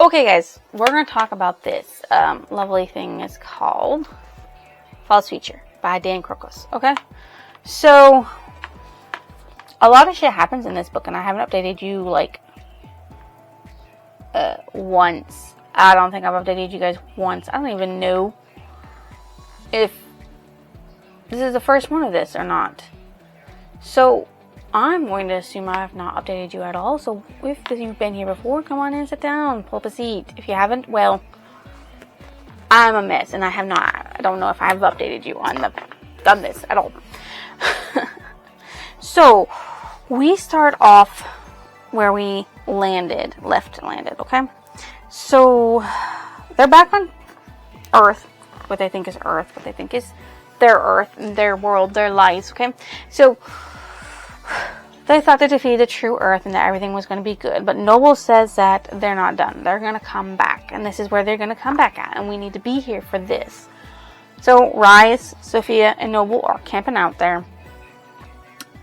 Okay, guys, we're going to talk about this lovely thing. It's called False Feature by Dan Crocus. Okay, so a lot of shit happens in this book, and I haven't updated you like once. I don't think I've updated you guys once. I don't even know if this is the first one of this or not. So I'm going to assume I have not updated you at all. So if you've been here before, come on in, sit down, pull up a seat. If you haven't, well, I'm a mess, and I don't know if I've updated you done this at all. So we start off where we left landed, okay? So they're back on Earth, what they think is Earth, what they think is their Earth, their world, their lives, okay? So they thought they defeated the true Earth and that everything was going to be good. But Noble says that they're not done. They're going to come back. And this is where they're going to come back at. And we need to be here for this. So Rise, Sophia, and Noble are camping out there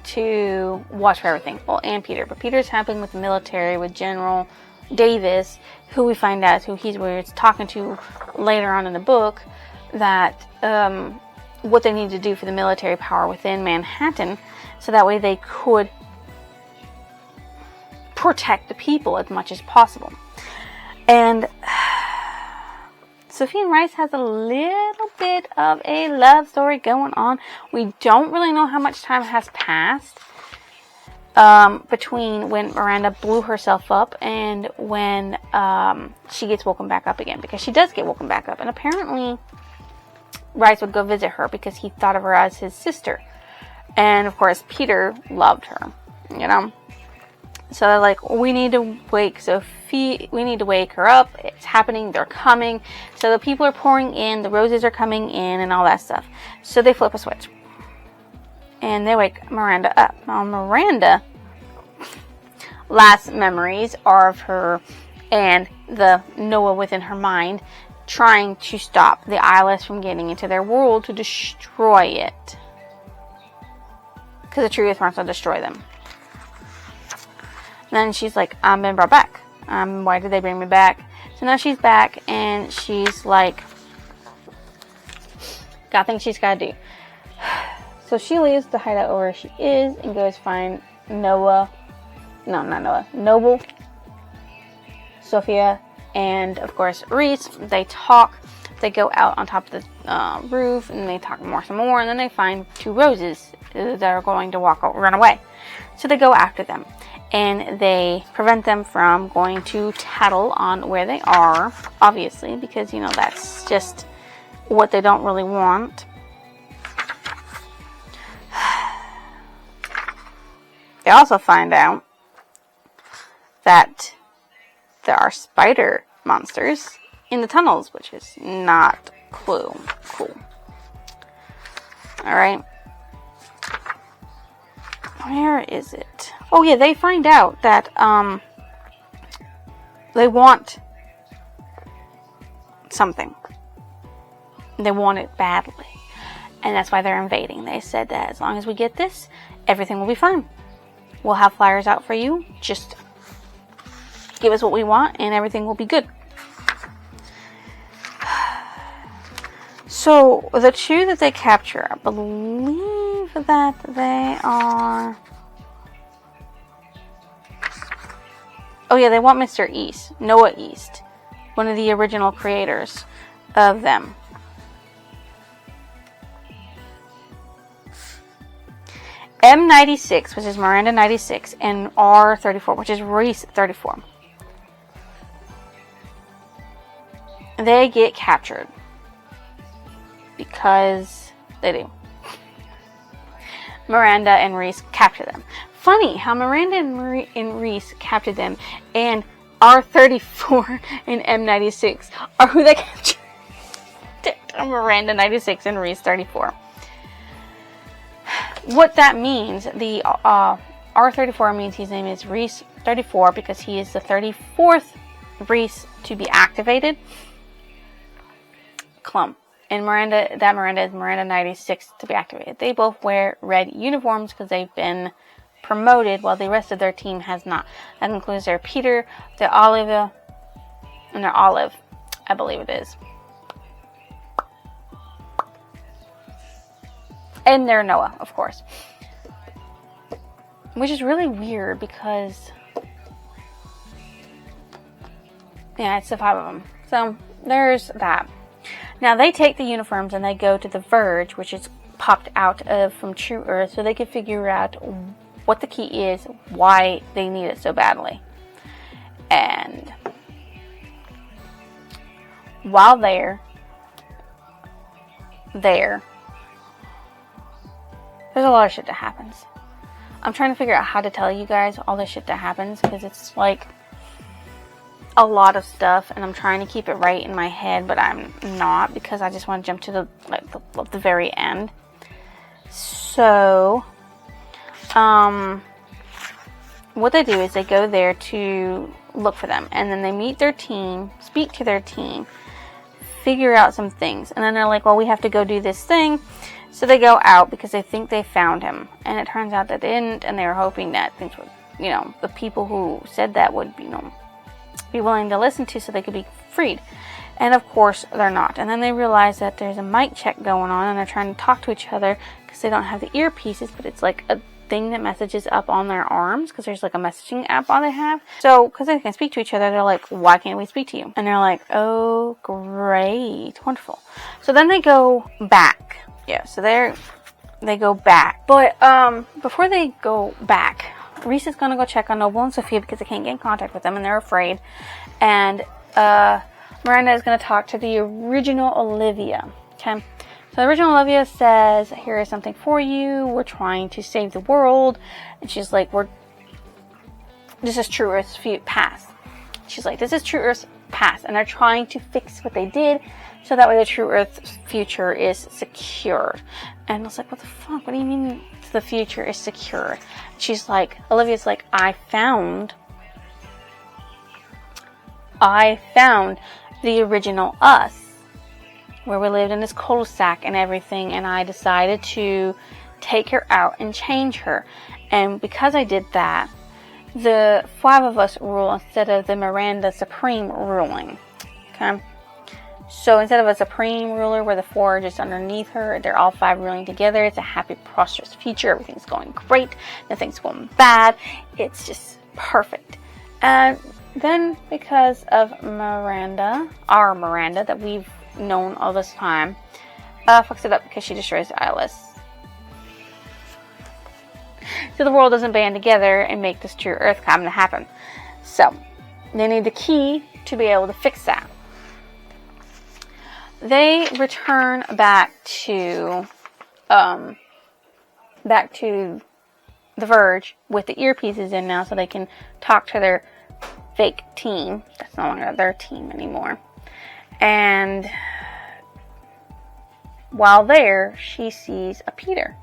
to watch for everything. Well, and Peter. But Peter's helping with the military, with General Davis, who we find out who he's talking to later on in the book, that what they need to do for the military power within Manhattan, so that way they could protect the people as much as possible. And Sophia and Rice has a little bit of a love story going on. We don't really know how much time has passed between when Miranda blew herself up and when she gets woken back up again, because she does get woken back up. And apparently Rice would go visit her because he thought of her as his sister. And, of course, Peter loved her, you know. So they're like, we need to wake Sophie. We need to wake her up. It's happening. They're coming. So the people are pouring in. The roses are coming in and all that stuff. So they flip a switch. And they wake Miranda up. Now, Miranda, last memories are of her and the Noah within her mind trying to stop the Eyeless from getting into their world to destroy it. Because the Truth wants to destroy them. And then she's like, I'm been brought back. Why did they bring me back? So now she's back, and she's like, got things she's got to do. So she leaves the hideout where she is and goes find Noble, Sophia, and of course Reese. They talk. They go out on top of the roof, and they talk some more, and then they find two roses that are going to run away. So they go after them, and they prevent them from going to tattle on where they are, obviously, because, you know, that's just what they don't really want. They also find out that there are spider monsters in the tunnels, which is not cool. Alright. Where is it? Oh yeah, they find out that they want something. They want it badly. And that's why they're invading. They said that as long as we get this, everything will be fine. We'll have flyers out for you. Just give us what we want and everything will be good. So, the two that they capture, I believe that they are... Oh yeah, they want Mr. East, Noah East, one of the original creators of them. M96, which is Miranda 96, and R34, which is Reese 34. They get captured. Because they do. Miranda and Reese capture them. Funny how Miranda and Reese captured them, and R34 and M96 are who they captured. Miranda 96 and Reese 34. What that means, the R34 means his name is Reese 34 because he is the 34th Reese to be activated. Clump. And Miranda is Miranda 96 to be activated. They both wear red uniforms because they've been promoted while the rest of their team has not. That includes their Peter, the Oliva, And they're Olive, I believe it is. And they're Noah, of course. Which is really weird because, yeah, it's the 5 of them. So, there's that. Now, they take the uniforms and they go to the Verge, which is popped out of from True Earth, so they can figure out what the key is, why they need it so badly. And while there's a lot of shit that happens. I'm trying to figure out how to tell you guys all the shit that happens, because it's like a lot of stuff, and I'm trying to keep it right in my head, but I'm not, because I just want to jump to the very end. So, what they do is they go there to look for them, and then they meet their team, speak to their team, figure out some things, and then they're like, well, we have to go do this thing. So they go out because they think they found him, and it turns out that they didn't, and they were hoping that things would, the people who said that would, be willing to listen to, so they could be freed. And of course they're not. And then they realize that there's a mic check going on, and they're trying to talk to each other because they don't have the earpieces, but it's like a thing that messages up on their arms, because there's like a messaging app all they have. So because they can speak to each other, they're like, why can't we speak to you? And they're like, oh great, wonderful. So then they go back. Yeah, so they go back. But before they go back, Reese is going to go check on Noble and Sophia because they can't get in contact with them and they're afraid. And Miranda is going to talk to the original Olivia. Okay? So the original Olivia says, here is something for you. We're trying to save the world. And she's like, this is True Earth's past. She's like, this is True Earth's past. And they're trying to fix what they did, so that way the True Earth's future is secured. And I was like, what the fuck? What do you mean the future is secure? She's like, Olivia's like, I found the original us, where we lived in this cul-de-sac and everything, and I decided to take her out and change her. And because I did that, the 5 of us rule instead of the Miranda Supreme ruling. Okay? So instead of a supreme ruler where the 4 are just underneath her, they're all 5 ruling together. It's a happy, prosperous future. Everything's going great. Nothing's going bad. It's just perfect. And then because of Miranda, our Miranda that we've known all this time, fucks it up because she destroys Eyeless. So the world doesn't band together and make this True Earth come to happen. So they need the key to be able to fix that. They return back to the Verge with the earpieces in now, so they can talk to their fake team. That's no longer their team anymore. And while there, she sees a Peter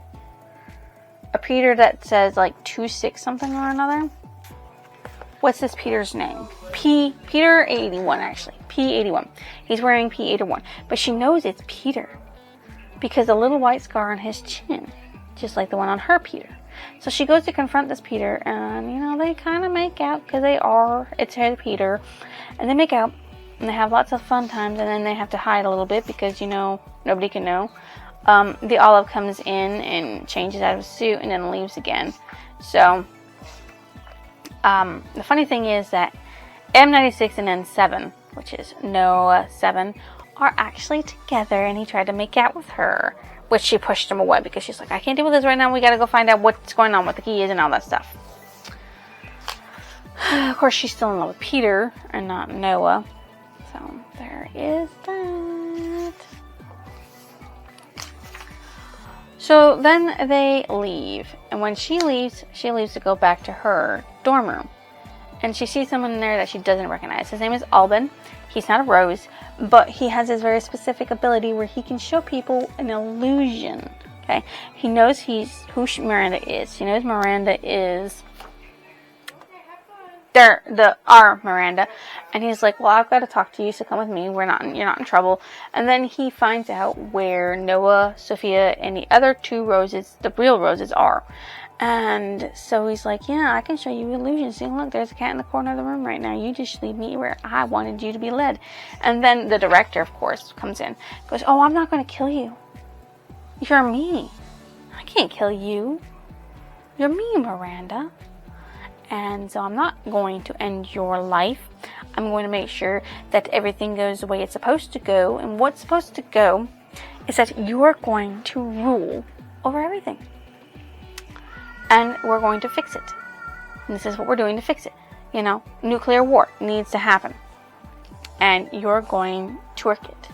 that says like 26 something or another. What's this Peter's name? Peter 81, actually. P81. He's wearing P81. But she knows it's Peter because a little white scar on his chin, just like the one on her Peter. So she goes to confront this Peter, and, they kind of make out because it's her Peter. And they make out, and they have lots of fun times, and then they have to hide a little bit because, nobody can know. The Olive comes in and changes out of his suit and then leaves again. So, the funny thing is that M96 and N7, which is Noah 7, are actually together, and he tried to make out with her, which she pushed him away because she's like, I can't deal with this right now. We gotta go find out what's going on, what the key is, and all that stuff. Of course, she's still in love with Peter and not Noah. So, there is that. So, then they leave. And when she leaves to go back to her dorm room. And she sees someone in there that she doesn't recognize. His name is Alban. He's not a rose, but he has this very specific ability where he can show people an illusion. Okay? He knows who Miranda is. He knows Miranda is our Miranda, and he's like, well, I've got to talk to you, so come with me. You're not in trouble. And then he finds out where Noah, Sophia, and the other 2 roses, the real roses, are. And so he's like, yeah, I can show you illusions. See, look, there's a cat in the corner of the room right now. You just lead me where I wanted you to be led. And then the director, of course, comes in. Goes, oh, I'm not going to kill you. You're me. I can't kill you. You're me, Miranda. And so I'm not going to end your life. I'm going to make sure that everything goes the way it's supposed to go. And what's supposed to go is that you're going to rule over everything. And we're going to fix it. And this is what we're doing to fix it. You know, nuclear war needs to happen. And you're going to work it.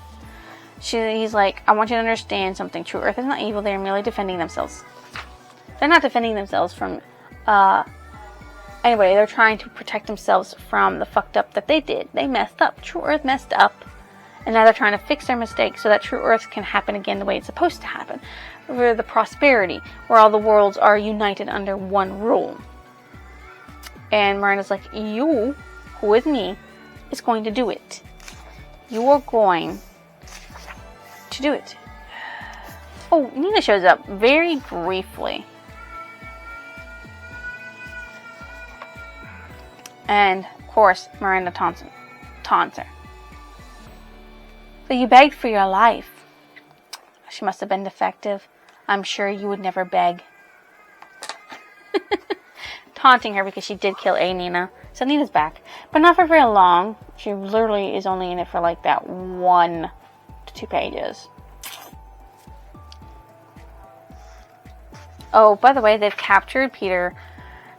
He's like, I want you to understand something. True Earth is not evil. They're merely defending themselves. They're not defending themselves from anybody. They're trying to protect themselves from the fucked up that they did. They messed up. True Earth messed up. And now they're trying to fix their mistake so that True Earth can happen again the way it's supposed to happen. For the prosperity, where all the worlds are united under one rule. And Miranda's like, you, who is me, is going to do it. You are going to do it. Oh, Nina shows up very briefly. And, of course, Miranda taunts her. So you begged for your life. She must have been defective. I'm sure you would never beg. Taunting her because she did kill a Nina. So Nina's back. But not for very long. She literally is only in it for like that 1 to 2 pages. Oh, by the way, they've captured Peter.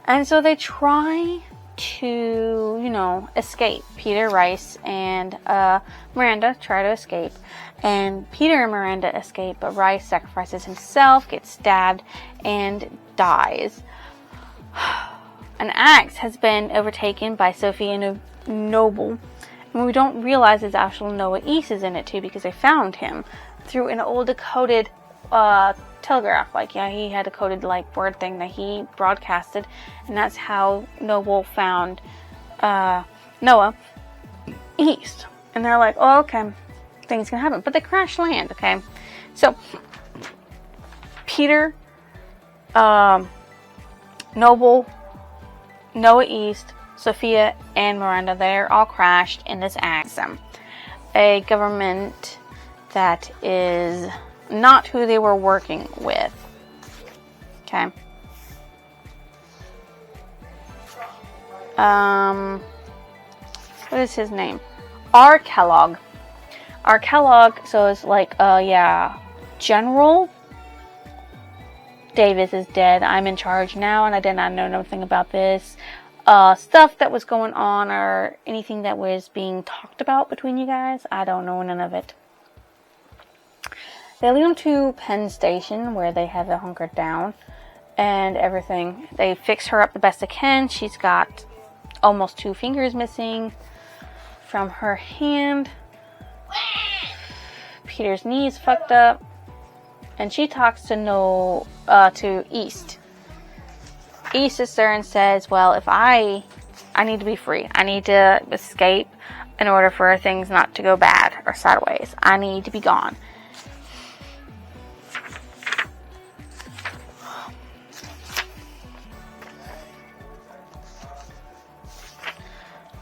And so they try to, escape. Peter, Rice, and Miranda try to escape. And Peter and Miranda escape, but Rice sacrifices himself, gets stabbed, and dies. An axe has been overtaken by Sophie and Noble. And we don't realize there's actual Noah East is in it too, because they found him through an old decoded telegraph. He had a coded word thing that he broadcasted, and that's how Noble found Noah East. And they're like, oh, okay, things can happen, but they crash land. Okay, so Peter, Noble, Noah East, Sophia, and Miranda, they're all crashed in this accident. A government that is not who they were working with. Okay. What is his name? R. Kellogg. R. Kellogg, so it's General Davis is dead. I'm in charge now, and I did not know nothing about this. Stuff that was going on or anything that was being talked about between you guys, I don't know none of it. They lead them to Penn Station, where they have it hunkered down and everything. They fix her up the best they can. She's got almost 2 fingers missing from her hand. Peter's knee's fucked up. And she talks to East. East is there and says, well, if I need to be free. I need to escape in order for things not to go bad or sideways. I need to be gone.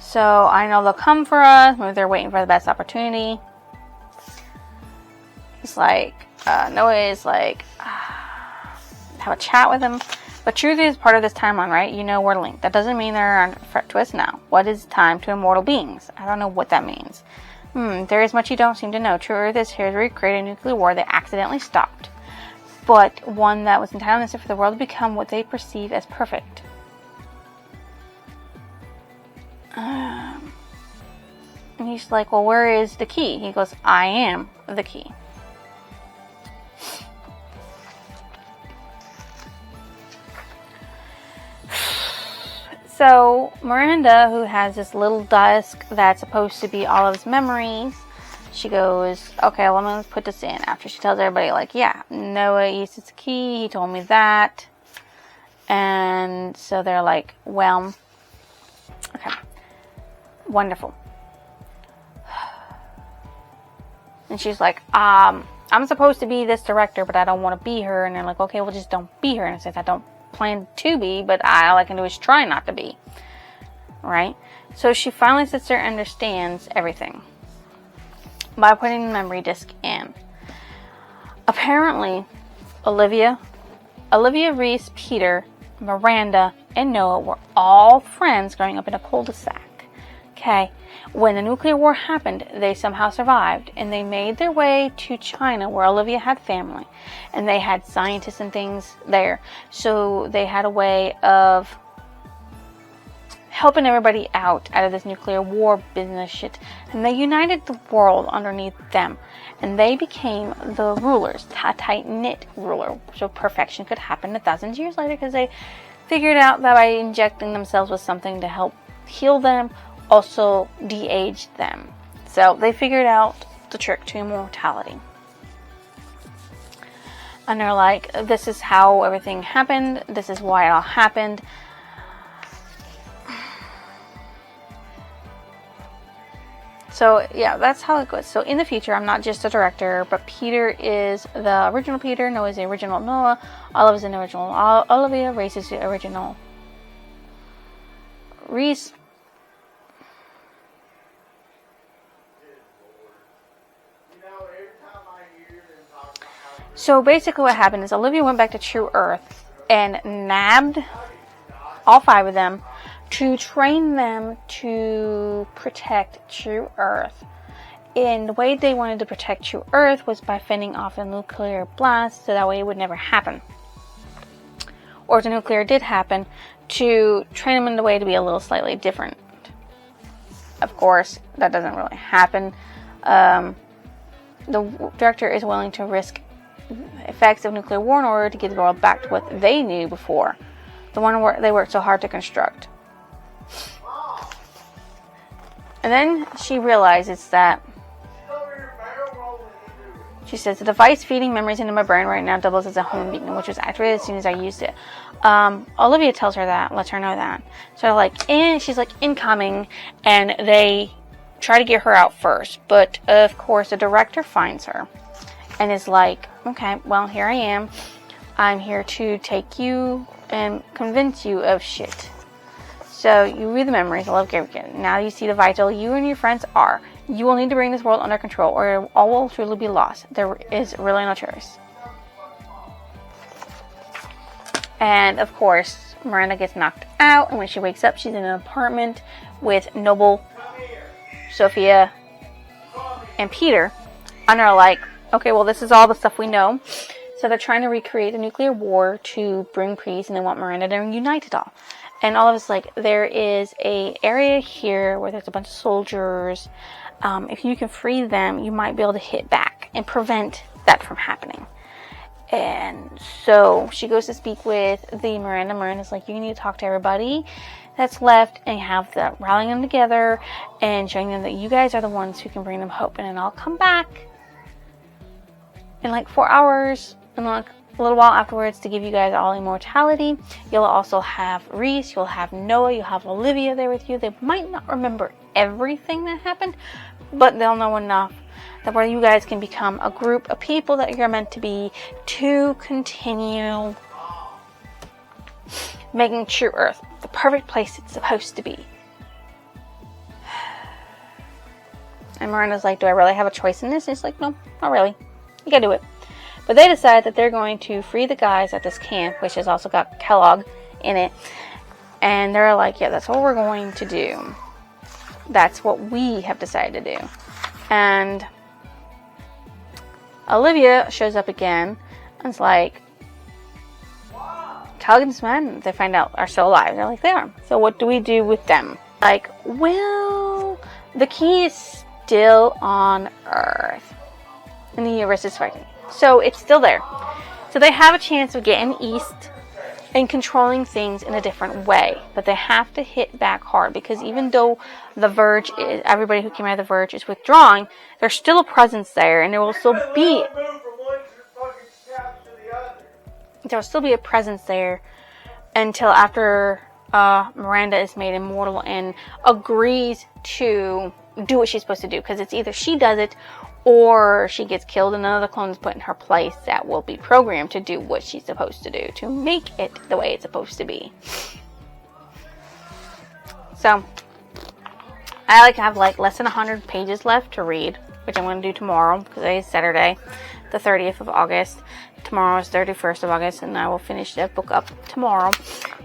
So I know they'll come for us. Maybe they're waiting for the best opportunity. It's Noah is have a chat with him. But truth is part of this timeline, right? We're linked. That doesn't mean they're on threat to us now. What is time to immortal beings? I don't know what that means. There is much you don't seem to know. True Earth is here to recreate a nuclear war they accidentally stopped. But one that was entirely necessary for the world to become what they perceive as perfect. And he's like, well, where is the key? He goes, I am the key. So Miranda, who has this little desk that's supposed to be all of his memories, she goes, okay, let me put this in. After she tells everybody, yeah, Noah East is the key. He told me that. And so they're like, well, okay, wonderful. And she's like, I'm supposed to be this director, but I don't want to be her. And they're like, okay, well, just don't be her. And I said, I don't planned to be, but all I can do is try not to be. Right? So she finally sits there and understands everything by putting the memory disk in. Apparently, Olivia, Reese, Peter, Miranda, and Noah were all friends growing up in a cul-de-sac. Okay? When the nuclear war happened, they somehow survived, and they made their way to China, where Olivia had family, and they had scientists and things there. So they had a way of helping everybody out of this nuclear war business shit, and they united the world underneath them, and they became the rulers, a tight-knit ruler, so perfection could happen 1,000 years later, because they figured out that by injecting themselves with something to help heal them, also de-age them. So they figured out the trick to immortality. And they're like, this is how everything happened, this is why it all happened. So, yeah, that's how it goes. So, in the future, I'm not just a director, but Peter is the original Peter, Noah is the original Noah, Olive is the original Olivia, Reese is the original Reese. So, basically what happened is Olivia went back to True Earth and nabbed all 5 of them to train them to protect True Earth. And the way they wanted to protect True Earth was by fending off a nuclear blast, so that way it would never happen. Or if the nuclear did happen, to train them in a way to be a little slightly different. Of course, that doesn't really happen. The director is willing to risk effects of nuclear war in order to get the world back to what they knew before. The one where they worked so hard to construct. And then she realizes that she says, the device feeding memories into my brain right now doubles as a home beacon, which was activated as soon as I used it. Olivia tells her that, lets her know that. So she's like incoming, and they try to get her out first. But of course, the director finds her and is like, okay, well, here I am. I'm here to take you and convince you of shit. So you read the memories. I love Gabriel. Now you see the vital you and your friends are. You will need to bring this world under control, or all will truly be lost. There is really no choice. And of course, Miranda gets knocked out, and when she wakes up, she's in an apartment with Noble, Sophia, and Peter. And they're like, okay, well, this is all the stuff we know. So they're trying to recreate a nuclear war to bring peace, and they want Miranda to unite it all. And all of us like, there is a area here where there's a bunch of soldiers. If you can free them, you might be able to hit back and prevent that from happening. And so she goes to speak with the Miranda. Miranda's like, you need to talk to everybody that's left and have them rallying them together and showing them that you guys are the ones who can bring them hope. And then I'll come back in like 4 hours and like a little while afterwards to give you guys all immortality. You'll also have Reese, you'll have Noah, you'll have Olivia there with you. They might not remember everything that happened, but they'll know enough that where you guys can become a group of people that you're meant to be to continue making True Earth the perfect place it's supposed to be. And Miranda's like, do I really have a choice in this? And it's like, no, not really. You gotta do it. But they decide that they're going to free the guys at this camp, which has also got Kellogg in it. And they're like, yeah, that's what we're going to do. That's what we have decided to do. And Olivia shows up again and is like, Kellogg and Sven, they find out, are still alive. They're like, they are. So what do we do with them? Like, well, the key is still on Earth. And the universe is fighting. So it's still there. So they have a chance of getting east and controlling things in a different way. But they have to hit back hard, because even though the Verge is, everybody who came out of the Verge is withdrawing, there's still a presence there, and there will still be a presence there until after Miranda is made immortal and agrees to do what she's supposed to do, because it's either she does it or she gets killed and another clone is put in her place that will be programmed to do what she's supposed to do, to make it the way it's supposed to be. So I like to have like less than 100 pages left to read, which I'm going to do tomorrow because today is Saturday, the 30th of August. Tomorrow is 31st of August, and I will finish the book up tomorrow,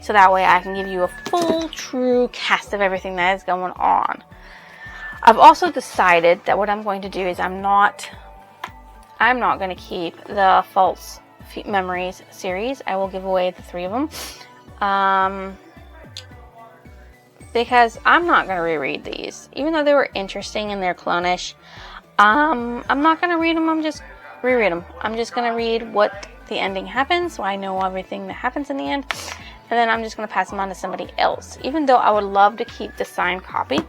so that way I can give you a full, true cast of everything that is going on. I've also decided that what I'm going to do is I'm not going to keep the False Memories series. I will give away the 3 of them. Because I'm not going to reread these. Even though they were interesting and they're clone-ish, I'm not going to read them. I'm just reread them. I'm just going to read what the ending happens, so I know everything that happens in the end. And then I'm just going to pass them on to somebody else. Even though I would love to keep the signed copy,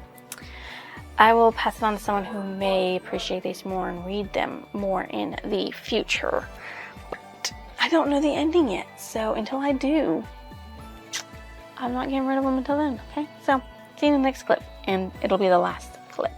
I will pass it on to someone who may appreciate these more and read them more in the future. But I don't know the ending yet, so until I do, I'm not getting rid of them until then, okay? So, see you in the next clip, and it'll be the last clip.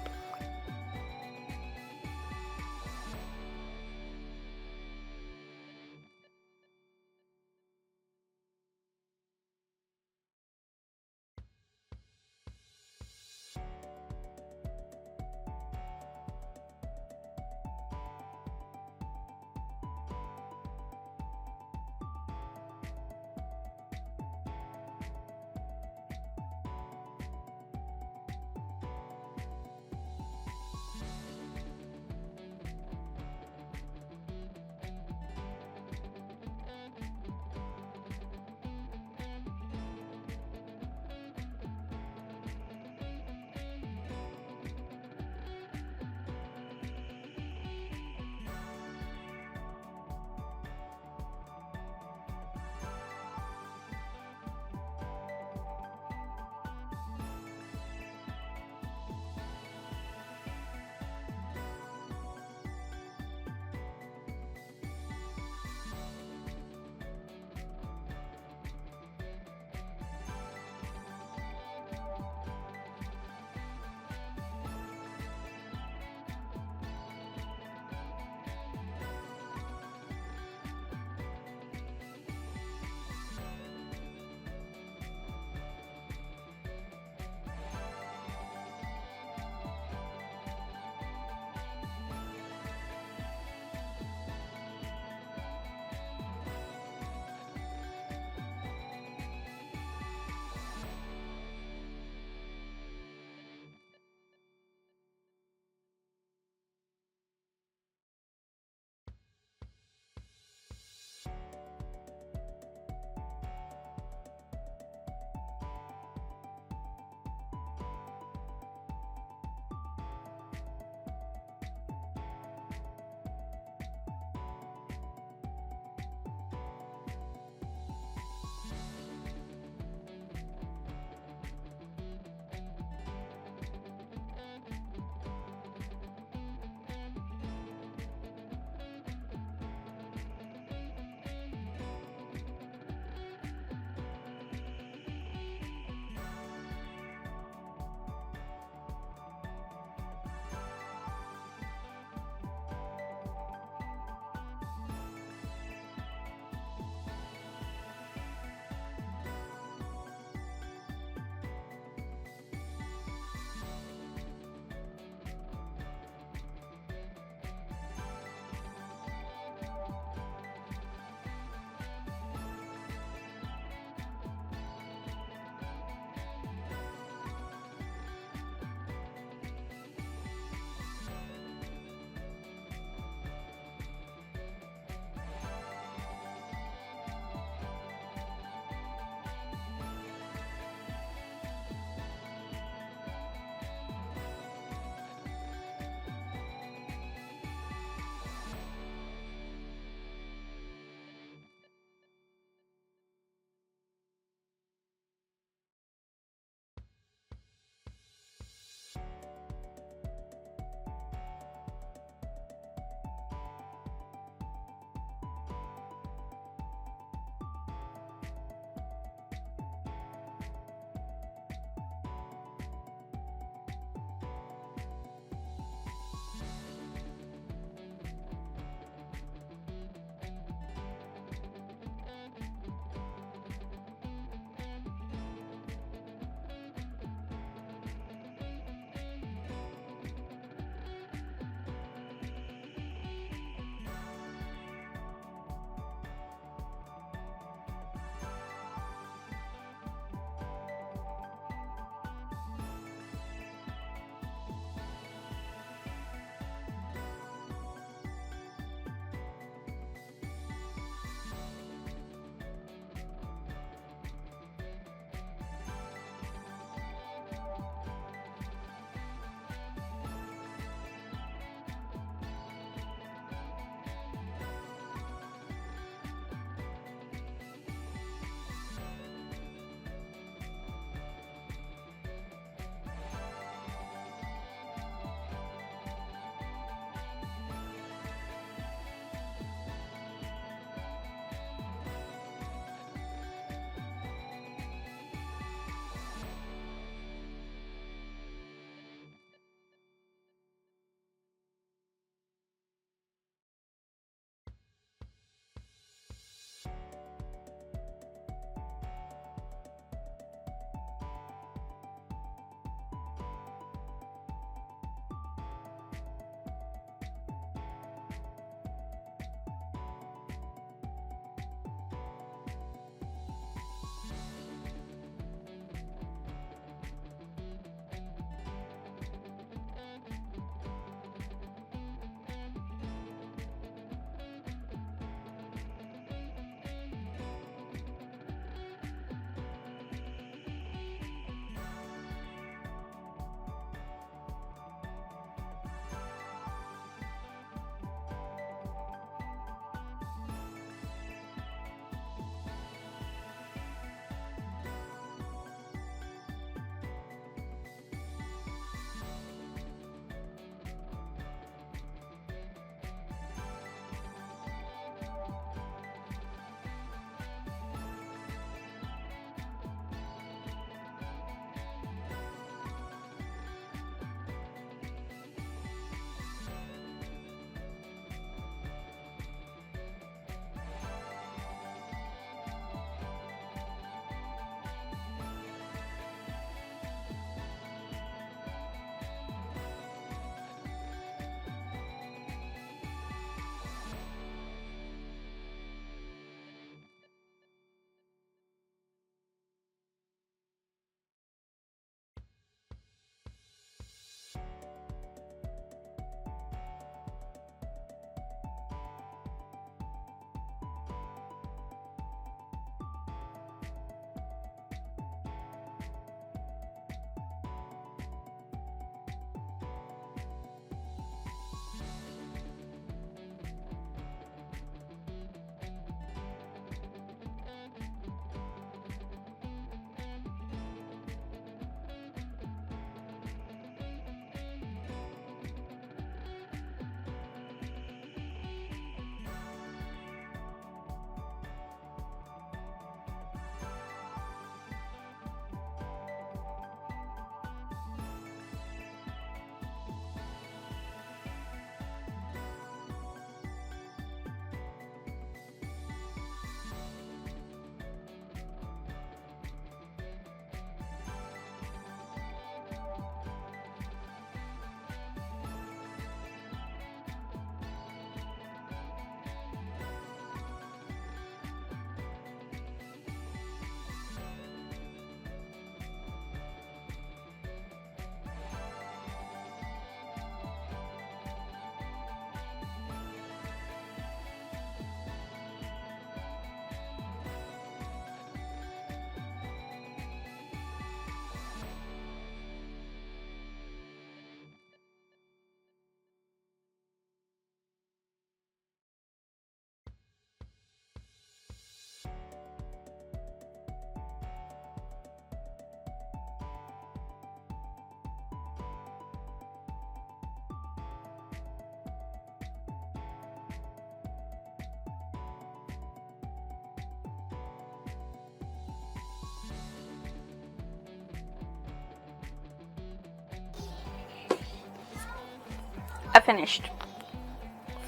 finished.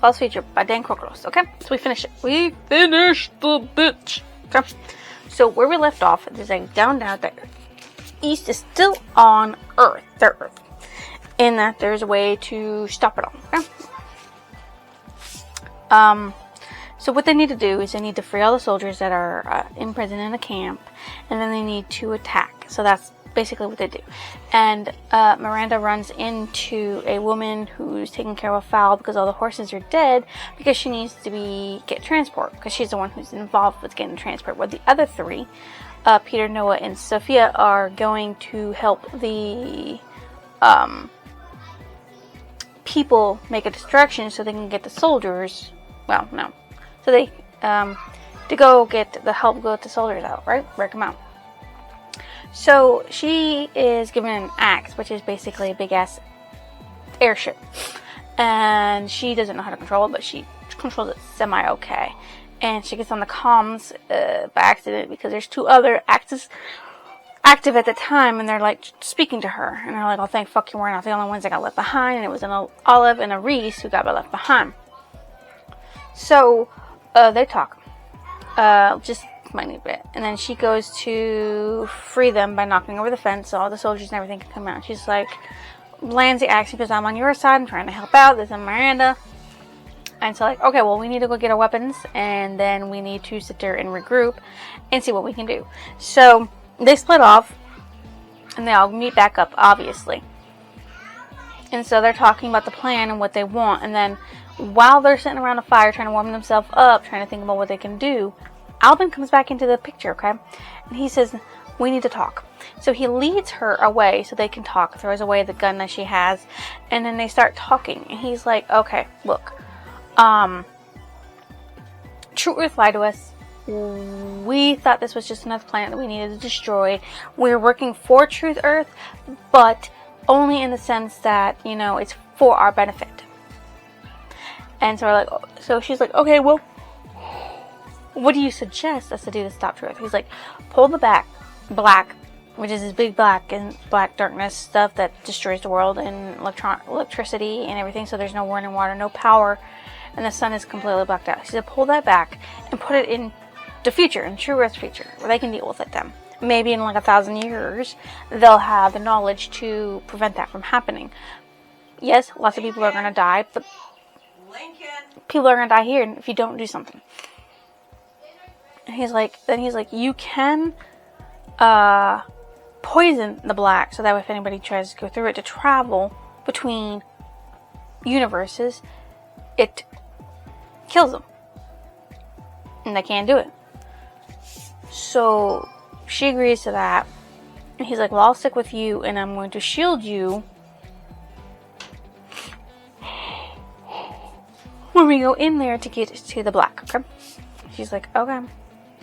False feature by Dan Crocros. Okay, so we finished it. We finished the bitch. Okay, so where we left off is like down that East is still on Earth, their Earth, and that there's a way to stop it all. Okay. So what they need to do is they need to free all the soldiers that are in prison in a camp, and then they need to attack. So that's basically what they do. And Miranda runs into a woman who's taking care of a fowl because all the horses are dead, because she needs to get transport, because she's the one who's involved with getting transport. Where the other three, Peter, Noah, and Sophia, are going to help the people make a distraction so they can get the soldiers. Well, no. So they, to go get the help, go get the soldiers out, right? Break them out. So she is given an axe, which is basically a big ass airship. And she doesn't know how to control it, but she controls it semi-okay. And she gets on the comms by accident because there's two other axes active at the time, and they're like speaking to her. And they're like, oh, thank fuck you, we're not the only ones that got left behind. And it was an Olive and a Reese who got left behind. So they talk just a tiny bit, and then she goes to free them by knocking over the fence so all the soldiers and everything can come out. She's like, lands the axe because I'm on your side, I'm trying to help out, this is Miranda. And so like, okay, well, we need to go get our weapons, and then we need to sit there and regroup and see what we can do. So they split off, and they all meet back up, obviously. And so they're talking about the plan and what they want, and then while they're sitting around a fire trying to warm themselves up, trying to think about what they can do, Albin comes back into the picture, okay? And he says, we need to talk. So he leads her away so they can talk, throws away the gun that she has, and then they start talking. And he's like, okay, look, True Earth lied to us. We thought this was just another planet that we needed to destroy. We're working for Truth Earth, but only in the sense that, you know, it's for our benefit. And so we're like, so she's like, okay, well, what do you suggest us to do to stop Truth? He's like, pull the black, which is this big black and black darkness stuff that destroys the world, and electricity and everything. So there's no running water, no power, and the sun is completely blacked out. She said, pull that back and put it in the future, in True Earth's future, where they can deal with it then. Maybe in like 1,000 years, they'll have the knowledge to prevent that from happening. Yes, lots of people are going to die, but people are going to die here if you don't do something. And he's like, you can poison the black, so that if anybody tries to go through it to travel between universes, it kills them. And they can't do it. So she agrees to that. And he's like, well, I'll stick with you, and I'm going to shield you when we go in there to get to the black, okay? She's like, okay,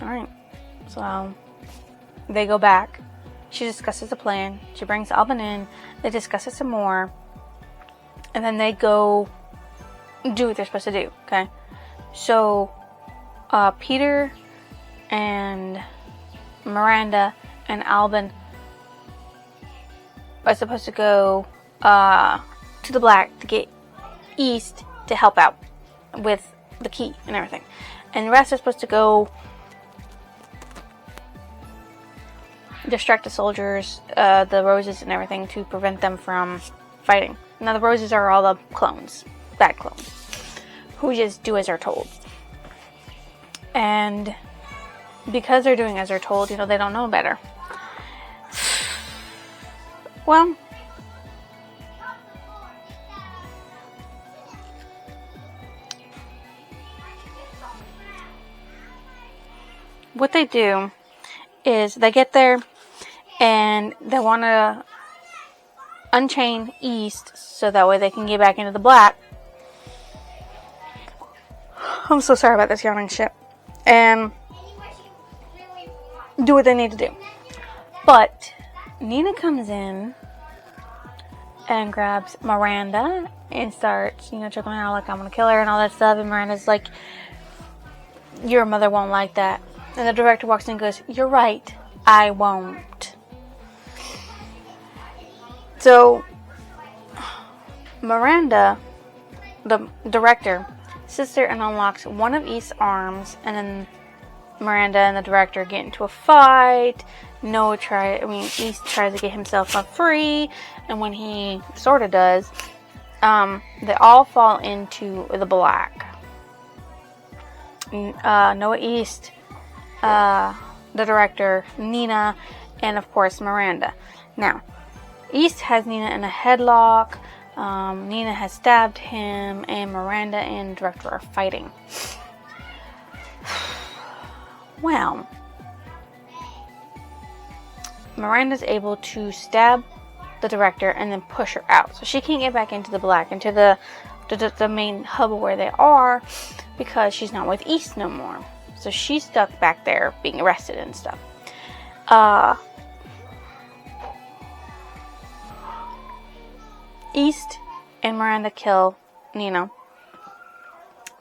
alright. So they go back. She discusses the plan. She brings Alvin in. They discuss it some more. And then they go do what they're supposed to do, okay? So Peter and Miranda and Alvin are supposed to go to the black to get East to help out with the key and everything. And the rest are supposed to go distract the soldiers, the roses and everything, to prevent them from fighting. Now the roses are all the clones, bad clones, who just do as they're told. And because they're doing as they're told, you know, they don't know better. Well, what they do is they get there and they want to unchain East so that way they can get back into the black. I'm so sorry about this yawning shit. And do what they need to do. But Nina comes in and grabs Miranda and starts, you know, choking her out like I'm gonna kill her and all that stuff. And Miranda's like, your mother won't like that. And the director walks in and goes, you're right, I won't. So Miranda the director, sister, and unlocks one of East's arms, and then Miranda and the director get into a fight. East tries to get himself free, and when he sort of does, they all fall into the black. Noah East, the director, Nina, and of course Miranda. Now, East has Nina in a headlock. Nina has stabbed him, and Miranda and the director are fighting. Well, Miranda's able to stab the director and then push her out. So she can't get back into the black, into the main hub where they are, because she's not with East no more. So she's stuck back there being arrested and stuff. East and Miranda kill Nina,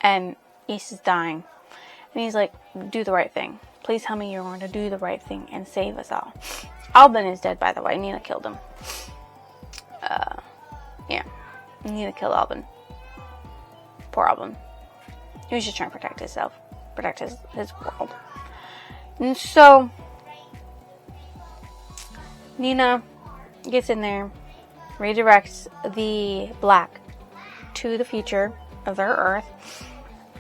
and East is dying. And he's like, do the right thing. Please tell me you're going to do the right thing and save us all. Alban is dead, by the way. Nina killed him. Yeah. Nina killed Alban. Poor Alban. He was just trying to protect himself. Protect his world. And so, Nina gets in there, redirects the black to the future of their Earth,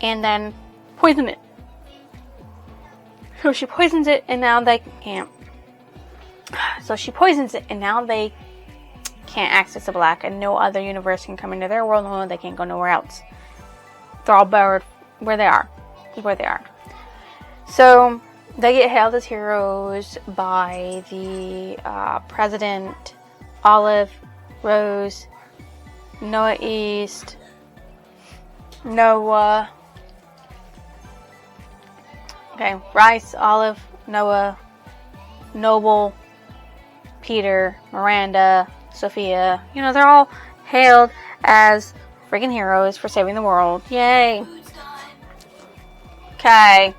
and then poisons it. So she poisons it, and now they can't. So she poisons it, and now they can't access the black, and no other universe can come into their world. No, they can't go nowhere else. They're all buried where they are. So they get hailed as heroes by the President, Olive, Rose, Noah East, Noah. Okay, Rice, Olive, Noah, Noble, Peter, Miranda, Sophia. You know, they're all hailed as freaking heroes for saving the world. Yay! Okay.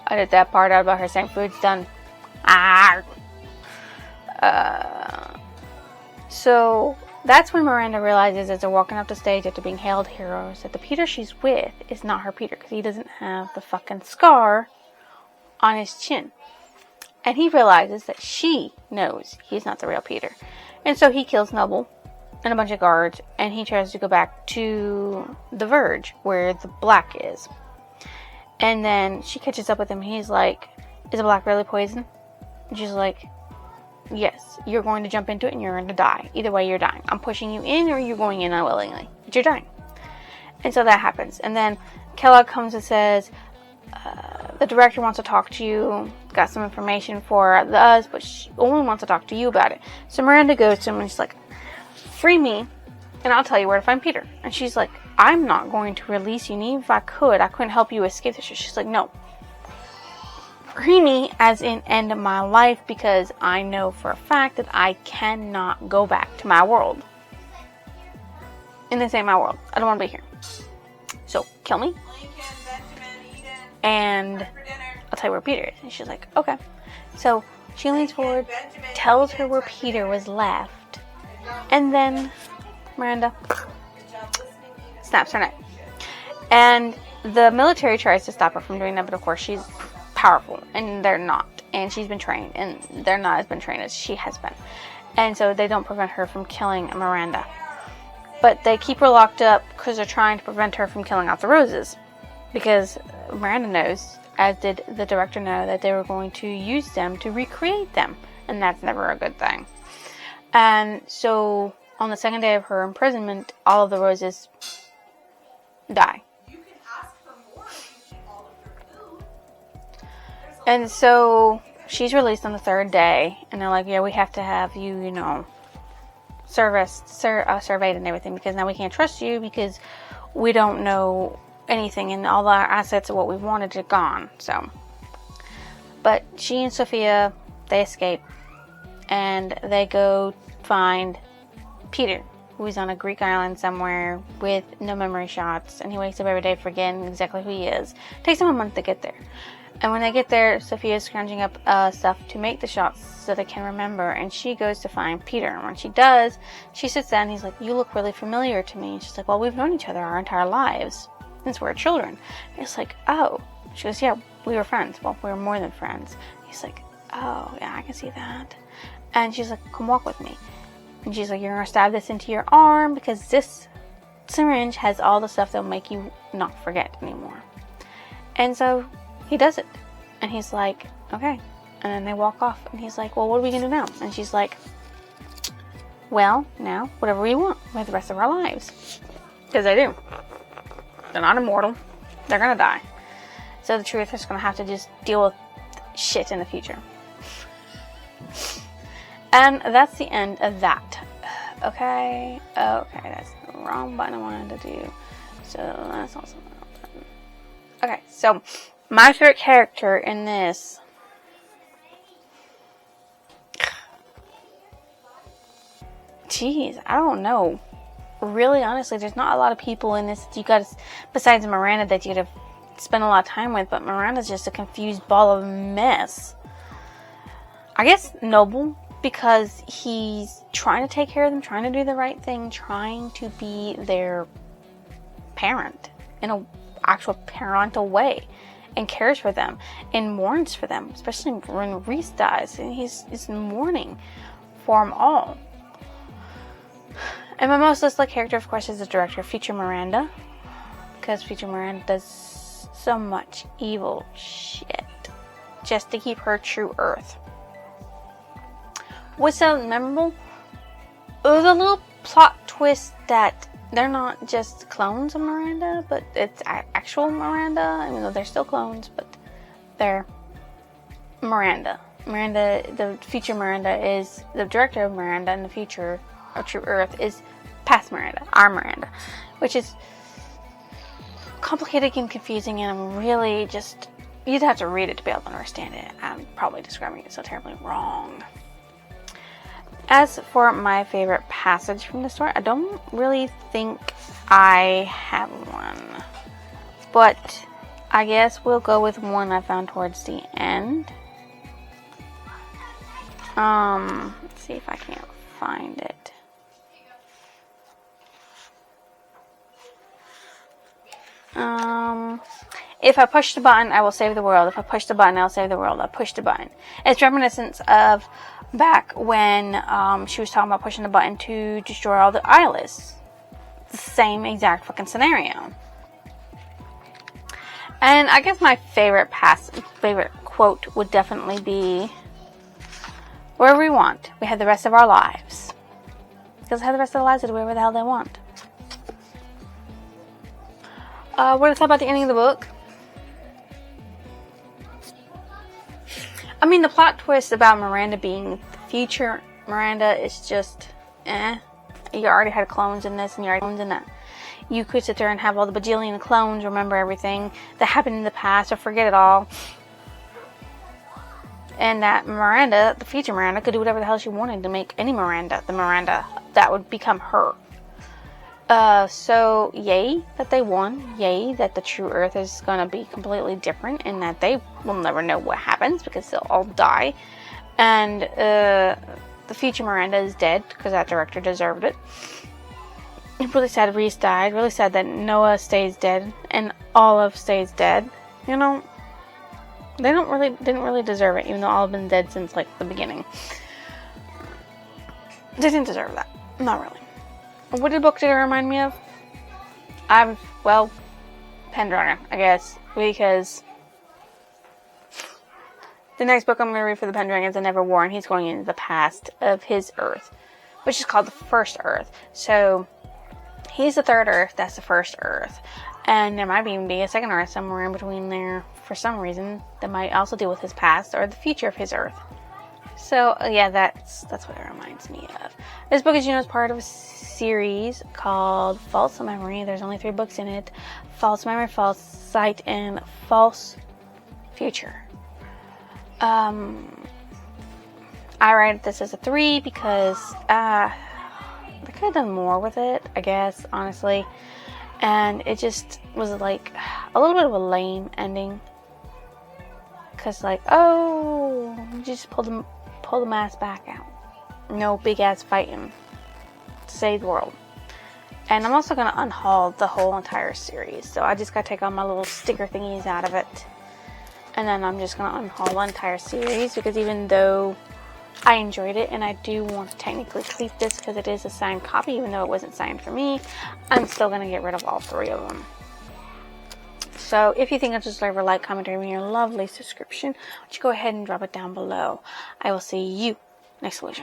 I did that part out about her saying food's done. So that's when Miranda realizes as they're walking up the stage after being hailed heroes that the Peter she's with is not her Peter, because he doesn't have the fucking scar on his chin. And he realizes that she knows he's not the real Peter. And so he kills Noble and a bunch of guards, and he tries to go back to the Verge where the black is. And then she catches up with him, and he's like, is the black really poison? And she's like, yes, you're going to jump into it and you're going to die. Either way, you're dying. I'm pushing you in, or you're going in unwillingly. But you're dying. And so that happens. And then Kellogg comes and says, the director wants to talk to you. Got some information for us, but she only wants to talk to you about it. So Miranda goes to him and she's like, free me, and I'll tell you where to find Peter. And she's like, I'm not going to release you. And even if I couldn't help you escape this. She's like, no. Free me, as in end of my life, because I know for a fact that I cannot go back to my world. And this ain't my world. I don't want to be here. So, kill me. And I'll tell you where Peter is. And she's like, okay. So, she leans forward, tells her where Peter was left, and then Miranda snaps her neck. And the military tries to stop her from doing that, but of course she's powerful, and they're not. And she's been trained, and they're not as been trained as she has been. And so they don't prevent her from killing Miranda. But they keep her locked up because they're trying to prevent her from killing off the Roses. Because Miranda knows, as did the director know, that they were going to use them to recreate them. And that's never a good thing. And so, on the second day of her imprisonment, all of the Roses die. And so, she's released on the third day. And they're like, yeah, we have to have you, surveyed and everything. Because now we can't trust you because we don't know anything, and all our assets of what we wanted are gone. So, but she and Sophia, they escape, and they go find Peter, who's on a Greek island somewhere with no memory shots, and he wakes up every day forgetting exactly who he is. It takes him a month to get there. And when they get there, Sophia's scrounging up stuff to make the shots so they can remember. And she goes to find Peter. And when she does, she sits down and he's like, you look really familiar to me. And she's like, well, we've known each other our entire lives since we were children. And it's like, oh. She goes, yeah, we were friends. Well, we were more than friends. He's like, oh, yeah, I can see that. And she's like, come walk with me. And she's like, you're going to stab this into your arm because this syringe has all the stuff that will make you not forget anymore. And so he does it. And he's like, okay. And then they walk off. And he's like, well, what are we going to do now? And she's like, well, now, whatever we want with the rest of our lives. Because they do. They're not immortal. They're going to die. So the truth is going to have to just deal with shit in the future. And that's the end of that. Okay. Okay, that's the wrong button I wanted to do. So that's also the wrong button. Okay, so my favorite character in this. Jeez, I don't know. Really, honestly, there's not a lot of people in this that you got to, besides Miranda, that you got to spend a lot of time with, but Miranda's just a confused ball of mess. I guess Noble, because he's trying to take care of them, trying to do the right thing, trying to be their parent in an actual parental way, and cares for them and mourns for them, especially when Reese dies, and he's mourning for them all. And my most disliked character, of course, is the director, Future Miranda, because Future Miranda does so much evil shit just to keep her true Earth. What's so memorable? It was a little plot twist that they're not just clones of Miranda, but it's actual Miranda, even though they're still clones, but they're Miranda. Miranda, the future Miranda, is the director of Miranda, and the future of True Earth is past Miranda, our Miranda, which is complicated and confusing, and I'm really just, you'd have to read it to be able to understand it. I'm probably describing it so terribly wrong. As for my favorite passage from the story, I don't really think I have one, but I guess we'll go with one I found towards the end. Let's see if I can't find it. If I push the button, I will save the world. If I push the button, I'll save the world. I push the button. It's reminiscent of back when she was talking about pushing the button to destroy all the eyelids. The same exact fucking scenario. And I guess my favorite quote would definitely be, wherever we want, we have the rest of our lives. Because they have the rest of their lives to do whatever the hell they want. What did I thought about the ending of the book? I mean, the plot twist about Miranda being the future Miranda is just, You already had clones in this, and you already had clones in that. You could sit there and have all the bajillion clones remember everything that happened in the past, or forget it all. And that Miranda, the future Miranda, could do whatever the hell she wanted to make any Miranda the Miranda that would become her. So, yay that they won. Yay that the true Earth is going to be completely different, and that they will never know what happens because they'll all die. And the future Miranda is dead because that director deserved it. I'm really sad Reese died. Really sad that Noah stays dead and Olive stays dead. You know, they didn't really deserve it, even though Olive been dead since like the beginning. They didn't deserve that. Not really. What book did it remind me of? Pendragon, I guess, because the next book I'm going to read for the Pendragon is The Never War, and he's going into the past of his Earth, which is called the First Earth. So, he's the third Earth, that's the first Earth. And there might even be a second Earth somewhere in between there, for some reason, that might also deal with his past, or the future of his Earth. So, yeah, that's what it reminds me of. This book, as you know, is part of a series called False Memory. There's only 3 books in it. False Memory, False Sight, and False Future. I rated this as a 3 because they could have done more with it, I guess, honestly. And it just was like a little bit of a lame ending. Because like, oh, you just pull the mask back out. No big ass fighting to save the world. And I'm also going to unhaul the whole entire series. So I just got to take all my little sticker thingies out of it. And then I'm just going to unhaul the entire series. Because even though I enjoyed it and I do want to technically keep this because it is a signed copy, even though it wasn't signed for me, I'm still going to get rid of all 3 of them. So if you think I deserve a like, comment, or your lovely subscription, why don't you go ahead and drop it down below. I will see you next week.